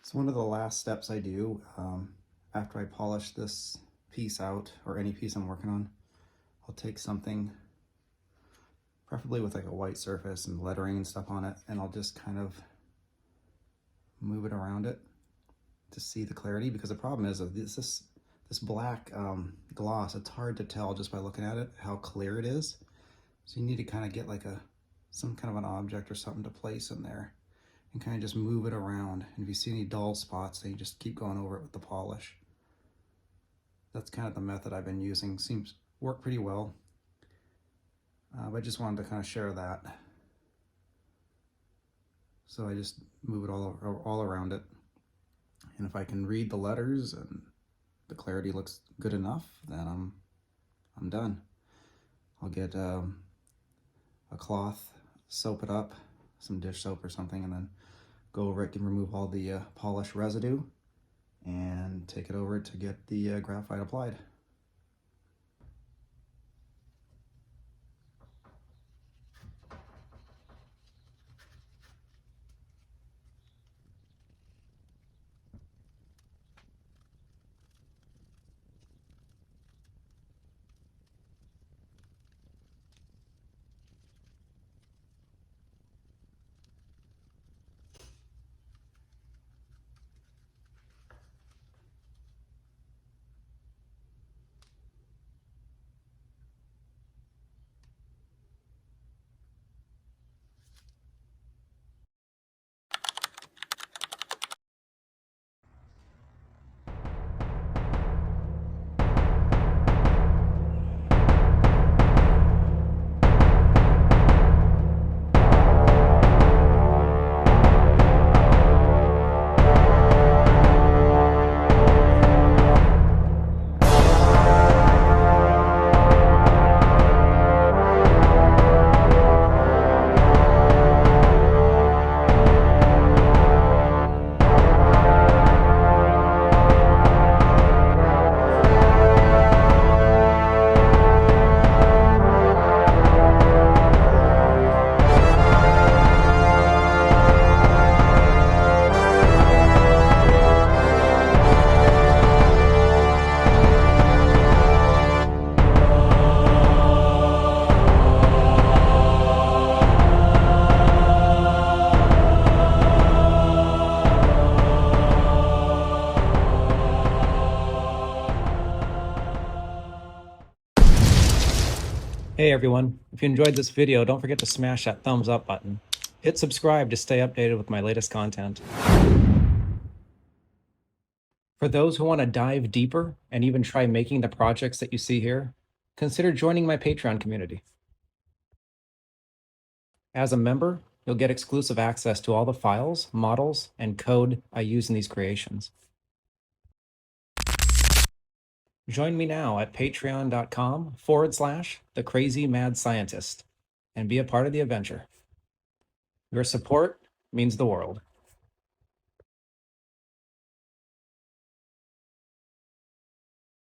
So one of the last steps I do after I polish this piece out, or any piece I'm working on, I'll take something, preferably with like a white surface and lettering and stuff on it, and I'll just kind of move it around it to see the clarity, because the problem is this black gloss, it's hard to tell just by looking at it how clear it is. So you need to kind of get like some kind of an object or something to place in there and kind of just move it around. And if you see any dull spots, then you just keep going over it with the polish. That's kind of the method I've been using. Seems to work pretty well. But I just wanted to kind of share that. So I just move it all around it. And if I can read the letters and the clarity looks good enough, then I'm done. I'll get a cloth, soap it up, some dish soap or something, and then go over it and remove all the polish residue and take it over to get the graphite applied. Hey everyone, if you enjoyed this video, don't forget to smash that thumbs up button. Hit subscribe to stay updated with my latest content. For those who want to dive deeper and even try making the projects that you see here, consider joining my Patreon community. As a member, you'll get exclusive access to all the files, models, and code I use in these creations. Join me now at patreon.com/thecrazymad scientist and be a part of the adventure. Your support means the world.